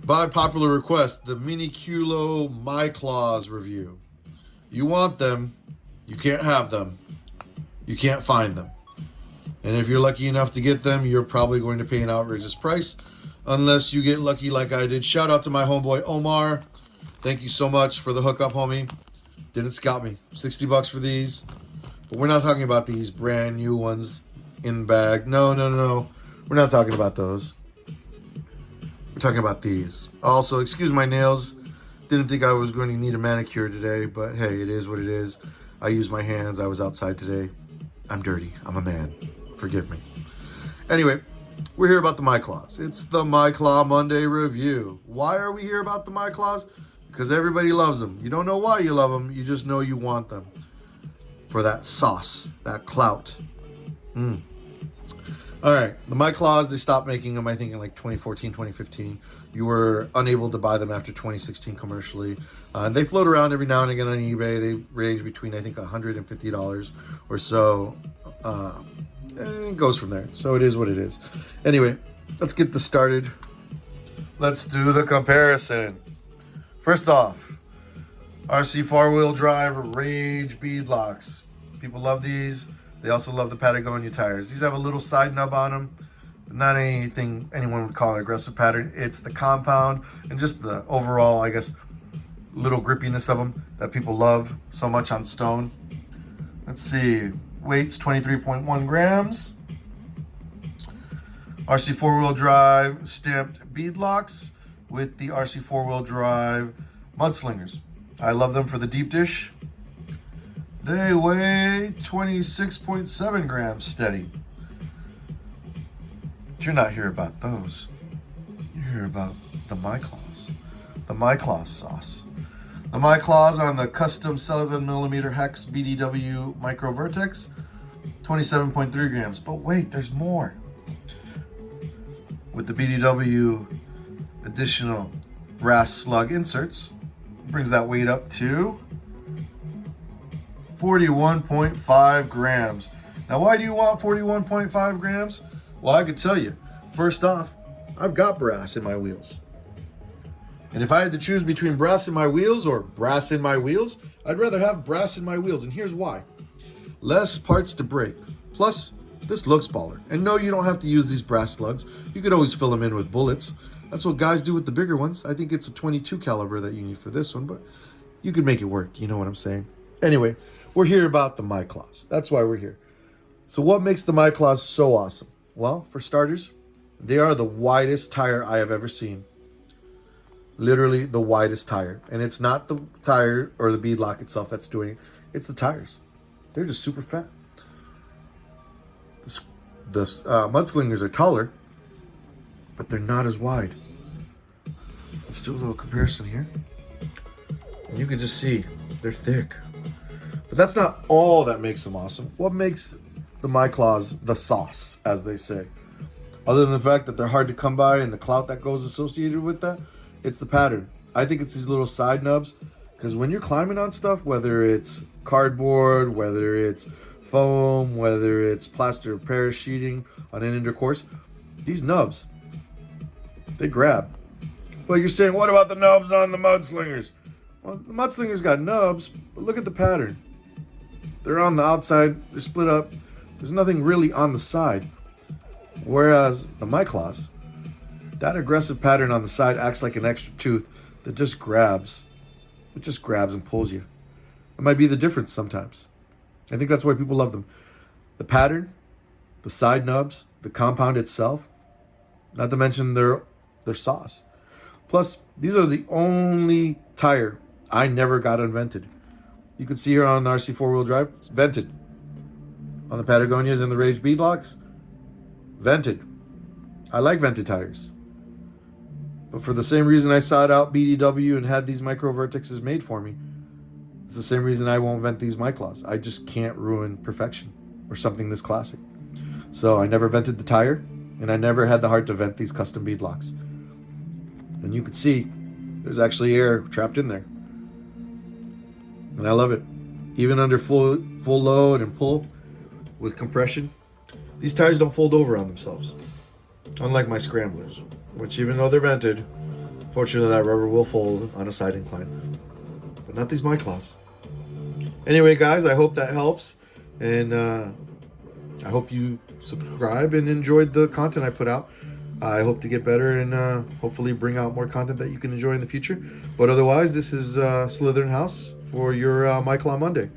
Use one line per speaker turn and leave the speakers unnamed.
By popular request, the MiniQlo Miclaws review. You want them, you can't have them, you can't find them. And if you're lucky enough to get them, you're probably going to pay an outrageous price, unless you get lucky like I did. Shout out to my homeboy Omar. Thank you so much for the hookup, homie. Didn't scalp me. 60 bucks for these. But we're not talking about these brand new ones in the bag. No. We're not talking about those. We're talking about these. Also, excuse my nails. Didn't think I was going to need a manicure today, but hey, it is what it is. I use my hands. I was outside today. I'm dirty. I'm a man. Forgive me. Anyway, we're here about the MiClaws. It's the MiClaw Monday review. Why are we here about the MiClaws? Because everybody loves them. You don't know why you love them. You just know you want them. For that sauce, that clout. All right, the MiClaws, they stopped making them, I think, in like 2014, 2015. You were unable to buy them after 2016 commercially. They float around every now and again on eBay. They range between, I think, $150 or so. And it goes from there. So it is what it is. Anyway, let's get this started. Let's do the comparison. First off, RC4 drive Rage Beadlocks. People love these. They also love the Patagonia tires. These have a little side nub on them. Not anything anyone would call an aggressive pattern. It's the compound and just the overall, I guess, little grippiness of them that people love so much on stone. Let's see. Weights 23.1 grams. RC4 drive stamped Beadlocks with the RC4 drive mudslingers. I love them for the deep dish. They weigh 26.7 grams steady. But you're not here about those. You're here about the MiClaws. The MiClaw sauce. The MiClaws on the custom 7mm hex BDW micro vertex, 27.3 grams. But wait, there's more. With the BDW additional brass slug inserts, brings that weight up to 41.5 grams. Now, why do you want 41.5 grams? Well, I could tell you. First off, I've got brass in my wheels. And if I had to choose between brass in my wheels or brass in my wheels, I'd rather have brass in my wheels. And here's why. Less parts to break. Plus, this looks baller. And no, you don't have to use these brass slugs. You could always fill them in with bullets. That's what guys do with the bigger ones. I think it's a 22 caliber that you need for this one, but you could make it work. You know what I'm saying? Anyway, we're here about the MiClaws. That's why we're here. So what makes the MiClaws so awesome? Well, for starters, they are the widest tire I have ever seen. Literally the widest tire. And it's not the tire or the beadlock itself that's doing it. It's the tires. They're just super fat. The mudslingers are taller, but they're not as wide. Let's do a little comparison here. And you can just see they're thick. But that's not all that makes them awesome. What makes the MiClaws the sauce, as they say? Other than the fact that they're hard to come by and the clout that goes associated with that, it's the pattern. I think it's these little side nubs, because when you're climbing on stuff, whether it's cardboard, whether it's foam, whether it's plaster parachuting on an indoor course, these nubs, they grab. But you're saying, what about the nubs on the mudslingers? Well, the mudslingers got nubs, but look at the pattern. They're on the outside, they're split up. There's nothing really on the side. Whereas the MiClaws, that aggressive pattern on the side acts like an extra tooth that just grabs. It just grabs and pulls you. It might be the difference sometimes. I think that's why people love them. The pattern, the side nubs, the compound itself, not to mention their sauce. Plus, these are the only tire I never got invented. You can see here on the RC4 drive, vented. On the Patagonias and the Rage Beadlocks, vented. I like vented tires. But for the same reason I sought out BDW and had these micro vertexes made for me, it's the same reason I won't vent these MiClaws. I just can't ruin perfection or something this classic. So I never vented the tire, and I never had the heart to vent these custom beadlocks. And you can see there's actually air trapped in there. And I love it. Even under full load and pull with compression, these tires don't fold over on themselves. Unlike my scramblers, which even though they're vented, Fortunately, that rubber will fold on a side incline, but not these MiClaws. Anyway, guys, I hope that helps, and I hope you subscribe and enjoyed the content I put out. I hope to get better and hopefully bring out more content that you can enjoy in the future. But otherwise, this is Slytherin House for your MiClaw Monday.